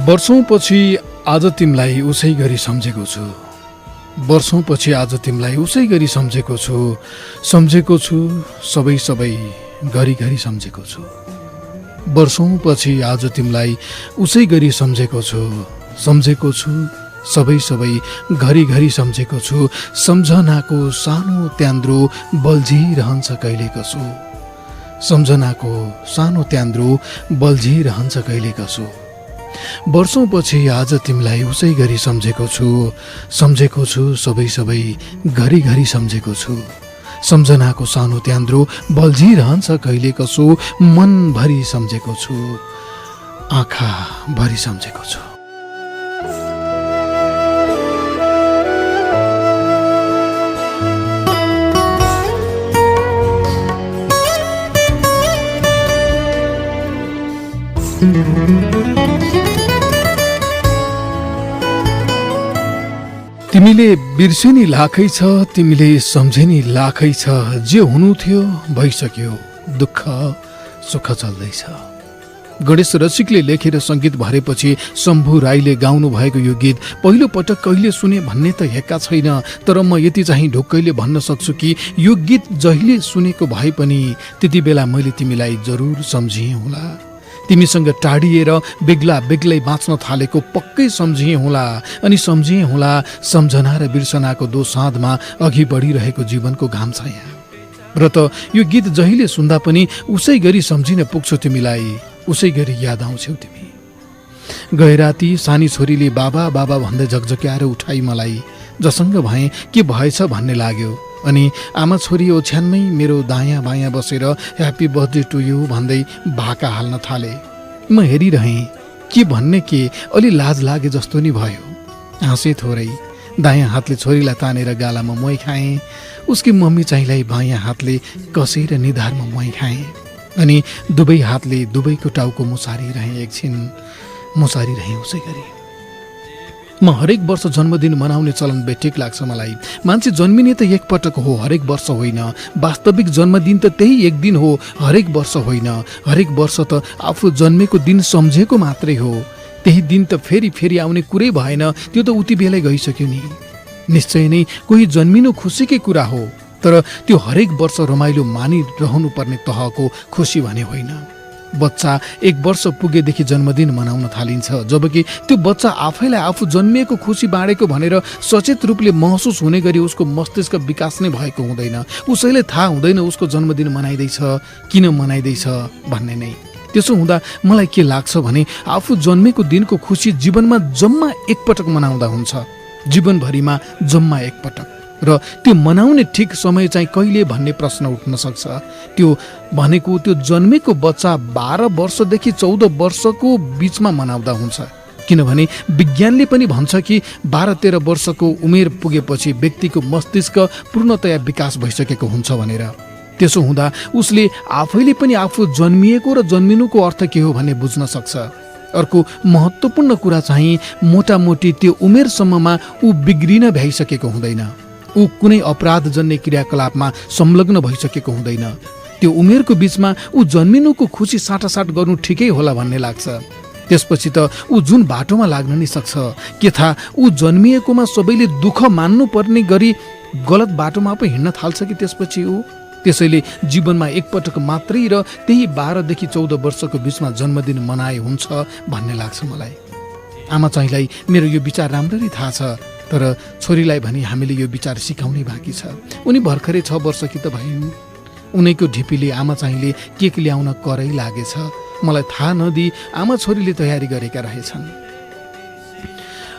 वर्षौंपछि आज तिमीलाई उसै गरी सम्झेको छु। वर्षौंपछि आज तिमीलाई उसै गरी सम्झेको छु। सम्झेको छु सबै सबै घरि घरि सम्झेको छु। वर्षौंपछि आज तिमीलाई उसै गरी सम्झेको छु। सम्झेको छु सबै सबै घरि घरि सम्झेको छु। सम्झनाको सानो त्यान्द्रो बल्झिरहन्छ कहिले कसो। सम्झनाको सानो त्यान्द्रो बल्झिरहन्छ कहिले कसो। वर्षौंपछि आज तिमीलाई उसै गरी सम्झेको छु। सम्झेको छु सबै सबै घरि घरि सम्झेको छु। सम्झनाको सानो त्यान्द्रो बल्झिरहन्छ कहिले कसो। मनभरि सम्झेको छु, आँखाभरि सम्झेको छु। तिमीले बिर्सेनी लाखै छ, तिमीले सम्झेनी लाखै छ। जे हुनु थियो भइसक्यो, दुःख सुख चल्दैछ। गणेश रसिकले लेखेर सङ्गीत भरेपछि शम्भु राईले गाउनु भएको यो गीत पहिलो पटक कहिले सुने भन्ने त हेक्का छैन, तर म यति चाहिँ ढुक्कैले भन्न सक्छु कि यो गीत जहिले सुनेको भए पनि त्यति बेला मैले तिमीलाई जरुर सम्झिएँ होला। तिमीसँग टाढिएर बेग्ला बेग्लै बाँच्न थालेको पक्कै सम्झिएँ होला। अनि सम्झिएँ होला सम्झना र बिर्सनाको दो साँधमा अघि बढिरहेको जीवनको घाम छाया। र त यो गीत जहिले सुन्दा पनि उसै गरी सम्झिन पुग्छौ तिमीलाई, उसै गरी याद आउँछौ तिमी। गए राति सानी छोरीले बाबा बाबा भन्दै झकझक्याएर उठाई मलाई। जसँग भएँ के भएछ भन्ने लाग्यो। अनि आमा छोरी ओछ्यानमै मेरो दायाँ बायाँ बसेर ह्याप्पी बर्थडे टु यु भन्दै भाका हाल्न थाले। म हेरिरहेँ, के भन्ने के अलि लाज लागे जस्तो नि भयो। हाँसे थोरै। दायाँ हातले छोरीलाई तानेर गालामा मोही खाएँ। उसकी मम्मी चाहिँलाई बायाँ हातले कसेर निधारमा मोही खाएँ। अनि दुवै हातले दुवैको टाउको मुसारिरहेँ। एकछिन मुसारिरहेँ उसै गरी। म हरेक वर्ष जन्मदिन मनाउने चलन बेठिक लाग्छ मलाई। मान्छे जन्मिने त एकपटक हो, हरेक वर्ष होइन। वास्तविक जन्मदिन त त्यही एक दिन हो, हरेक वर्ष होइन। हरेक वर्ष त आफू जन्मेको दिन सम्झेको मात्रै हो। त्यही दिन त फेरि फेरि आउने कुरै भएन, त्यो त उति बेलै गइसक्यो नि। निश्चय नै कोही जन्मिनु खुसीकै कुरा हो, तर त्यो हरेक वर्ष रमाइलो मानिरहनु पर्ने तहको खुसी भने होइन। बच्चा 1 वर्ष पुगेदेखि जन्मदिन मनाउन थालिन्छ, जबकि त्यो बच्चा आफैलाई आफू जन्मिएको खुसी बाँडेको भनेर सचेत रूपले महसुस हुने गरी उसको मस्तिष्क विकास नै भएको हुँदैन। उसैले थाहा हुँदैन उसको जन्मदिन मनाइँदैछ, किन मनाइँदैछ भन्ने नै। त्यसो हुँदा मलाई के लाग्छ भने आफू जन्मेको दिनको खुसी जीवनमा जम्मा एकपटक मनाउँदा हुन्छ, जीवनभरिमा जम्मा एकपटक। र त्यो मनाउने ठिक समय चाहिँ कहिले भन्ने प्रश्न उठ्न सक्छ। त्यो भनेको त्यो जन्मेको बच्चा 12 वर्षदेखि 14 वर्षको बिचमा मनाउँदा हुन्छ। किनभने विज्ञानले पनि भन्छ कि 12-13 वर्षको उमेर पुगेपछि व्यक्तिको मस्तिष्क पूर्णतया विकास भइसकेको हुन्छ भनेर। त्यसो हुँदा उसले आफैले पनि आफू जन्मिएको र जन्मिनुको अर्थ के हो भन्ने बुझ्न सक्छ। अर्को महत्त्वपूर्ण कुरा चाहिँ मोटामोटी त्यो उमेरसम्ममा ऊ बिग्रिन भ्याइसकेको हुँदैन। ऊ कुनै अपराधजन्य क्रियाकलापमा संलग्न भइसकेको हुँदैन। त्यो उमेरको बिचमा ऊ जन्मिनुको खुसी साटासाट गर्नु ठिकै होला भन्ने लाग्छ। त्यसपछि त ऊ जुन बाटोमा लाग्न नै सक्छ। के थाहा ऊ जन्मिएकोमा सबैले दुःख मान्नु पर्ने गरी गलत बाटोमा पो हिँड्न थाल्छ कि त्यसपछि ऊ। त्यसैले जीवनमा एकपटक मात्रै र त्यही 12देखि 14 वर्षको बिचमा जन्मदिन मनाए हुन्छ भन्ने लाग्छ मलाई। आमा चाहिँलाई मेरो यो विचार राम्ररी थाहा छ, तर छोरीलाई भने हामीले यो विचार सिकाउनै बाँकी छ। उनी भर्खरै 6 वर्षकी त भइन्। उनैको ढिपीले आमा चाहिँले केक ल्याउन करै लागेछ। मलाई थाहा नदिई आमा छोरीले तयारी गरेका रहेछन्।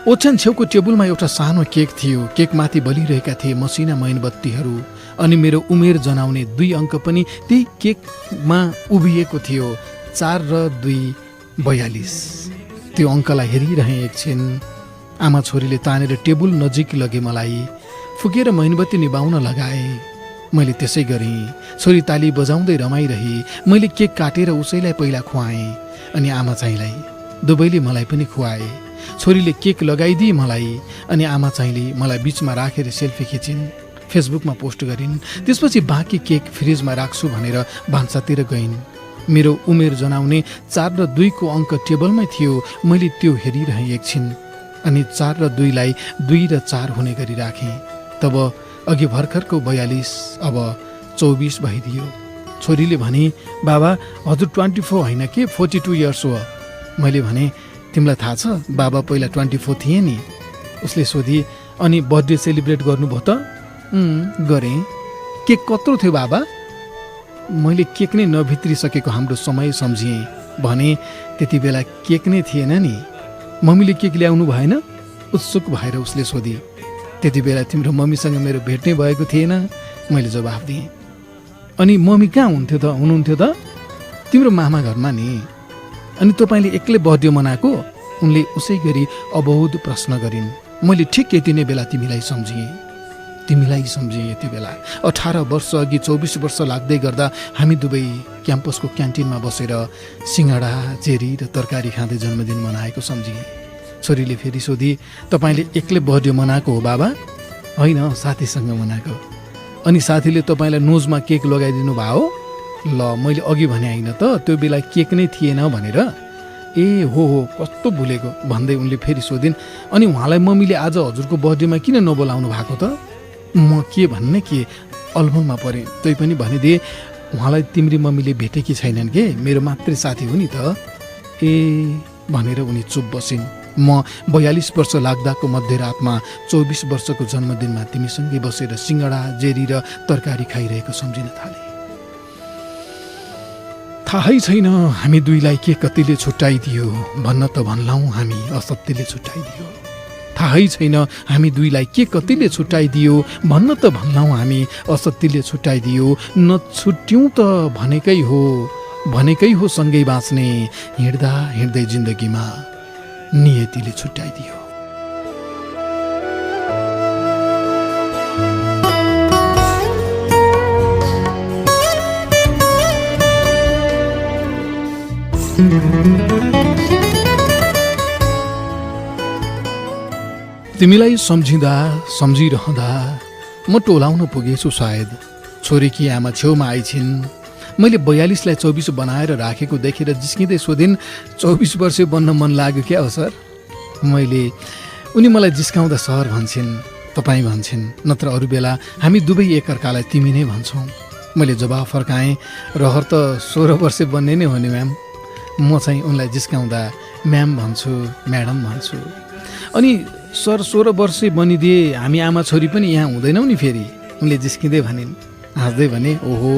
ओछ्यान छेउको टेबलमा एउटा सानो केक थियो। केकमाथि बलिरहेका थिए मसिना मैनबत्तीहरू। अनि मेरो उमेर जनाउने 2 अङ्क पनि त्यही केकमा उभिएको थियो, 4 र 2 42। त्यो अङ्कलाई हेरिरहेँ एकछिन। आमा छोरीले तानेर टेबल नजिक लगे मलाई। फुकेर मैनबत्ती निभाउन लगाए। मैले त्यसै गरेँ। छोरी ताली बजाउँदै रमाइरही। मैले केक काटेर उसैलाई पहिला खुवाएँ, अनि आमा चाहिँलाई। दुवैले मलाई पनि खुवाए। छोरीले केक लगाइदिए मलाई, अनि आमा चाहिँले मलाई बिचमा राखेर सेल्फी खिचिन्, फेसबुकमा पोस्ट गरिन्। त्यसपछि बाँकी केक फ्रिजमा राख्छु भनेर भान्सातिर गइन्। मेरो उमेर जनाउने 4 र 2 को अङ्क टेबलमै थियो। मैले त्यो हेरिरहेँ एकछिन, अनि 4 र 2 लाई 2 र 4 हुने गरी राखेँ। तब अघि भर्खरको 42 अब 24 भइदियो। छोरीले भने, बाबा हजुर 24 होइन के 42 इयर्स हो। मैले भने, तिमीलाई थाहा छ बाबा पहिला 24 थिए नि। उसले सोधी, अनि बर्थडे सेलिब्रेट गर्नुभयो त? गरेँ। केक कत्रो थियो बाबा? मैले केक नै नभित्रिसकेको हाम्रो समय सम्झिएँ। भने, त्यति बेला केक नै थिएन नि। मम्मीले केक ल्याउनु भएन? उत्सुक भएर उसले सोधी। त्यति बेला तिम्रो मम्मीसँग मेरो भेट नै भएको थिएन, मैले जवाफ दिएँ। अनि मम्मी कहाँ हुनुहुन्थ्यो त? तिम्रो मामा घरमा नि। अनि तपाईँले एक्लै बर्थडे मनाएको? उनले उसै गरी अबहुद प्रश्न गरिन्। मैले ठिक यति नै बेला तिमीलाई सम्झिएँ यति बेला। 18 वर्ष अघि 24 वर्ष लाग्दै गर्दा हामी दुवै क्याम्पसको क्यान्टिनमा बसेर सिङ्गडा, चेरी र तरकारी खाँदै जन्मदिन मनाएको सम्झिएँ। छोरीले फेरि सोधी, तपाईँले एक्लै बर्थडे मनाएको हो बाबा? होइन, साथीसँग मनाएको। अनि साथीले तपाईँलाई नोजमा केक लगाइदिनु भयो? ल, मैले अघि भने होइन त, त्यो बेला केक नै थिएन भनेर। ए हो, कस्तो भुलेको भन्दै उनले फेरि सोधिन्, अनि उहाँलाई मम्मीले आज हजुरको बर्थडेमा किन नबोलाउनु भएको त? म के भन्ने के अलमलमा परेँ। तै पनि भनिदिए, उहाँलाई तिम्री मम्मीले भेटेकी छैनन् के, मेरो मात्रै साथी हो नि त। ए भनेर उनी चुप बसिन्। म 42 वर्ष लाग्दाको मध्यरातमा 24 वर्षको जन्मदिनमा तिमीसँगै बसेर सिङ्गडा, जेरी र तरकारी खाइरहेको सम्झिन थालेँ। थाहै छैन हामी दुईलाई के कतिले छुट्याइदियो, भन्न त भन्लाउँ हामी असत्यले छुट्याइदियो। थाहै छैन हामी दुईलाई के कतिले छुट्याइदियो, भन्न त भन्लाउँ हामी असत्यले छुट्याइदियो। नछुट्यौँ त भनेकै हो सँगै बाँच्ने, हिँड्दा हिँड्दै जिन्दगीमा नियतिले छुट्याइदियो। तिमीलाई सम्झिरहँदा म टोलाउन पुगेछु सायद। छोरीकी आमा छेउमा आइछिन्। मैले 42 लाई 24 बनाएर राखेको देखेर जिस्किँदै सोधिन्, 24 वर्षे बन्न मन लाग्यो क्या हो सर? उनी मलाई जिस्काउँदा सर भन्छन्, तपाईँ भन्छन्, नत्र अरू बेला हामी दुवै एकअर्कालाई तिमी नै भन्छौँ। मैले जवाफ फर्काएँ, रहर त 16 वर्षे बन्ने नै हो नि म्याम। म चाहिँ उनलाई जिस्काउँदा म्याम भन्छु, म्याडम भन्छु। अनि सर 16 वर्षे बनिदिए हामी आमा छोरी पनि यहाँ हुँदैनौँ नि फेरि? उनले जिस्किँदै भनिन्। हाँस्दै भने, ओहो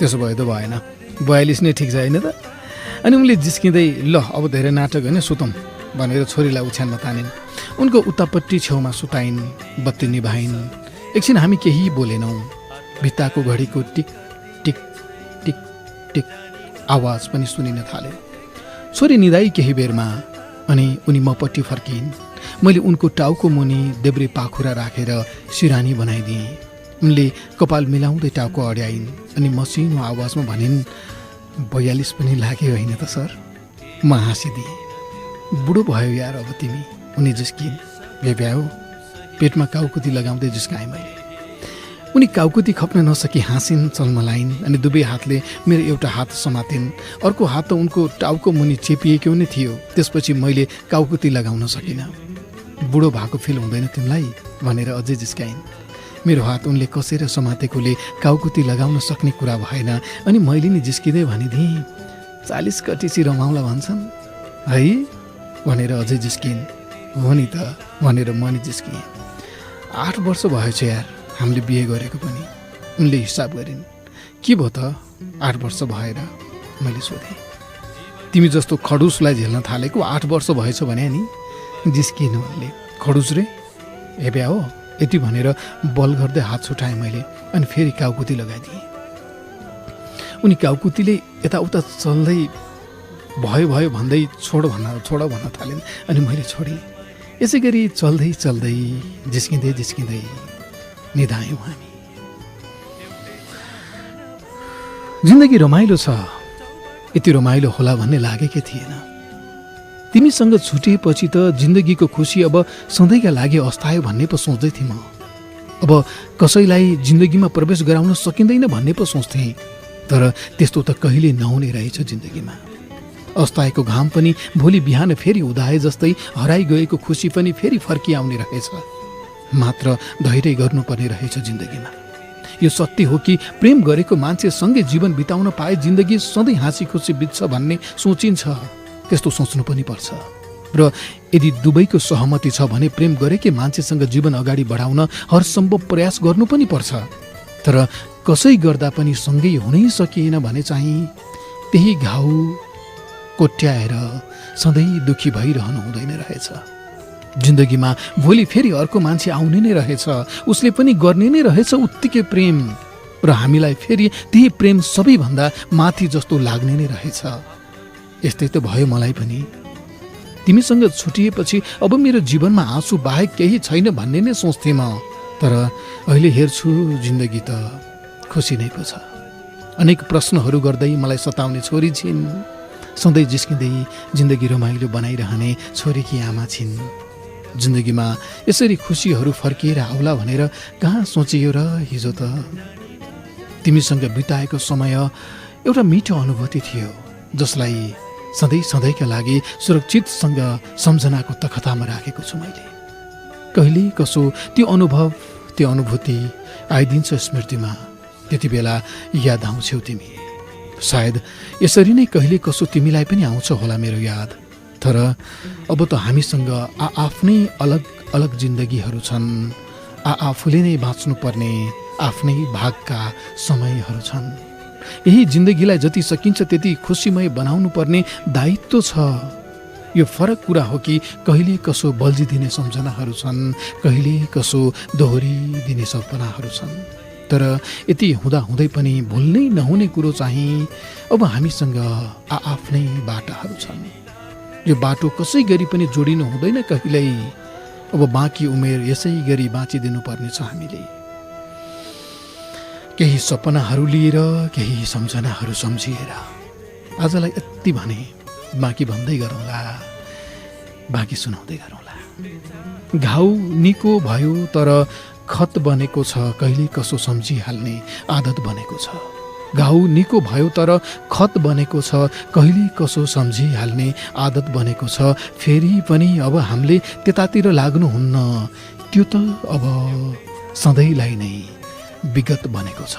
त्यसो भयो त भएन, 42 नै ठिक छ होइन त? अनि उनले जिस्किँदै, ल अब धेरै नाटक होइन, सुतौँ भनेर छोरीलाई ओछ्यानमा तानिन्। उनको उतापट्टि छेउमा सुताइन्, बत्ती निभाइन्। एकछिन हामी केही बोलेनौँ। भित्ताको घडीको टिक टिक टिक टिक आवाज पनि सुनिन थाल्यो। छोरी निदाई केही बेरमा, अनि उनी मपट्टि फर्किन्। मैले उनको टाउको मुनि देब्रे पाखुरा राखेर सिरानी बनाइदिएँ। उनले कपाल मिलाउँदै टाउको अड्याइन्, अनि मसिनो आवाजमा भनिन्, 42 पनि लाग्यो होइन त सर? म हाँसिदिएँ। बुढो भयो यार अब तिमी। उनी जिस्किन्। भ्याउ पेटमा काउकुती लगाउँदै जिस्काएँ मैले। उनी काउकुती खप्न नसकी हाँसिन्, चल्मलाइन्, अनि दुवै हातले मेरो एउटा हात समातिन्। अर्को हात त उनको टाउको मुनि चेपिएको नै थियो। त्यसपछि मैले काउकुती लगाउन सकिनँ। बुढो भएको फिल हुँदैन तिमीलाई भनेर अझै जिस्काइन्। मेरो हात उनले कसेर समातेकोले काउकुती लगाउन सक्ने कुरा भएन। अनि मैले नि जिस्किँदै भनिदिएँ, 40 कटिसी रमाउला भन्छन् है भनेर अझै जिस्किन्। हो नि त भनेर म नि जिस्किएँ। 8 वर्ष भएछ यार हामीले बिहे गरेको पनि। उनले हिसाब गरिन्। के भयो त 8 वर्ष भएर? मैले सोधेँ। तिमी जस्तो खडुसलाई झेल्न थालेको 8 वर्ष भएछ भने नि? जिस्किनु उनले। खडुस रे? हेब्या हो यति भनेर बल गर्दै हात छुटाएँ मैले, अनि फेरि काउकुती लगाइदिएँ। उनी काउकुतीले यताउता चल्दै भयो भन्दै छोड भन्न थालिन्, अनि मैले छोडेँ। यसै गरी चल्दै चल्दै जिस्किँदै निधायौँ हामी। जिन्दगी रमाइलो छ, यति रमाइलो होला भन्ने लागेकै थिएन। तिमीसँग छुटिएपछि त जिन्दगीको खुसी अब सधैँका लागि अस्थायी भन्ने पो सोच्दै थिएँ म। अब कसैलाई जिन्दगीमा प्रवेश गराउन सकिँदैन भन्ने पो सोच्थेँ। तर त्यस्तो त कहिले नहुने रहेछ जिन्दगीमा। अस्ताएको घाम पनि भोलि बिहान फेरि उदाए जस्तै हराइ गएको खुसी पनि फेरि फर्किआउने रहेछ। मात्र धैर्य गर्नुपर्ने रहेछ जिन्दगीमा। यो सत्य हो कि प्रेम गरेको मान्छेसँगै जीवन बिताउन पाए जिन्दगी सधैँ हाँसी खुसी बित्छ भन्ने सोचिन्छ। त्यस्तो सोच्नु पनि पर्छ र यदि दुवैको सहमति छ भने प्रेम गरेकै मान्छेसँग जीवन अगाडि बढाउन हरसम्भव प्रयास गर्नु पनि पर्छ। तर कसै गर्दा पनि सँगै हुनै सकिएन भने चाहिँ त्यही घाउ कोट्याएर सधैँ दुखी भइरहनु हुँदैन रहेछ। जिन्दगीमा भोलि फेरि अर्को मान्छे आउने नै रहेछ, उसले पनि गर्ने नै रहेछ उत्तिकै प्रेम, र हामीलाई फेरि त्यही प्रेम सबैभन्दा माथि जस्तो लाग्ने नै रहेछ। यस्तै त भयो मलाई पनि। तिमीसँग छुटिएपछि अब मेरो जीवनमा आँसु बाहेक केही छैन भन्ने नै सोच्थेँ म। तर अहिले हेर्छु जिन्दगी त खुसी नै पो छ। अनेक प्रश्नहरू गर्दै मलाई सताउने छोरी छिन्, सधैँ जिस्किँदै जिन्दगी रमाइलो बनाइरहने छोरीकी आमा छिन्। जिन्दगीमा यसरी खुसीहरू फर्किएर आउला भनेर कहाँ सोचियो र हिजो त। तिमीसँग बिताएको समय एउटा मिठो अनुभूति थियो, जसलाई सधैँ सधैँका लागि सुरक्षितसँग सम्झनाको तखतामा राखेको छु मैले। कहिले कसो त्यो अनुभव, त्यो अनुभूति आइदिन्छ स्मृतिमा, त्यति बेला याद आउँछौ तिमी। सायद यसरी नै कहिले कसो तिमीलाई पनि आउँछ होला मेरो याद। तर अब त हामीसँग आफ्नै अलग अलग जिन्दगीहरू छन्, आफूले नै बाँच्नुपर्ने आफ्नै भागका समयहरू छन्। यही जिन्दगीलाई जति सकिन्छ त्यति खुसीमय बनाउनु पर्ने दायित्व छ। यो फरक कुरा हो कि कहिले कसो बल्झिदिने सम्झनाहरू छन्, कहिले कसो दोहोरिदिने सपनाहरू छन्। तर यति हुँदाहुँदै पनि भुल्नै नहुने कुरो चाहिँ अब हामीसँग आफ्नै बाटाहरू छन्। यो बाटो कसै गरी पनि जोडिनु हुँदैन कहिल्यै। अब बाँकी उमेर यसै गरी बाँचिदिनु पर्नेछ हामीले। केही सपनाहरू लिएर, केही सम्झनाहरू सम्झिएर। आजलाई यति भने, बाँकी भन्दै गरौँला, बाँकी सुनाउँदै गरौँला। घाउ निको भयो तर खत बनेको छ, कहिले कसो सम्झिहाल्ने आदत बनेको छ। घाउ निको भयो तर खत बनेको छ, कहिले कसो सम्झिहाल्ने आदत बनेको छ। फेरि पनि अब हामीले त्यतातिर लाग्नुहुन्न, त्यो त अब सधैँलाई नै विगत बनेको छ।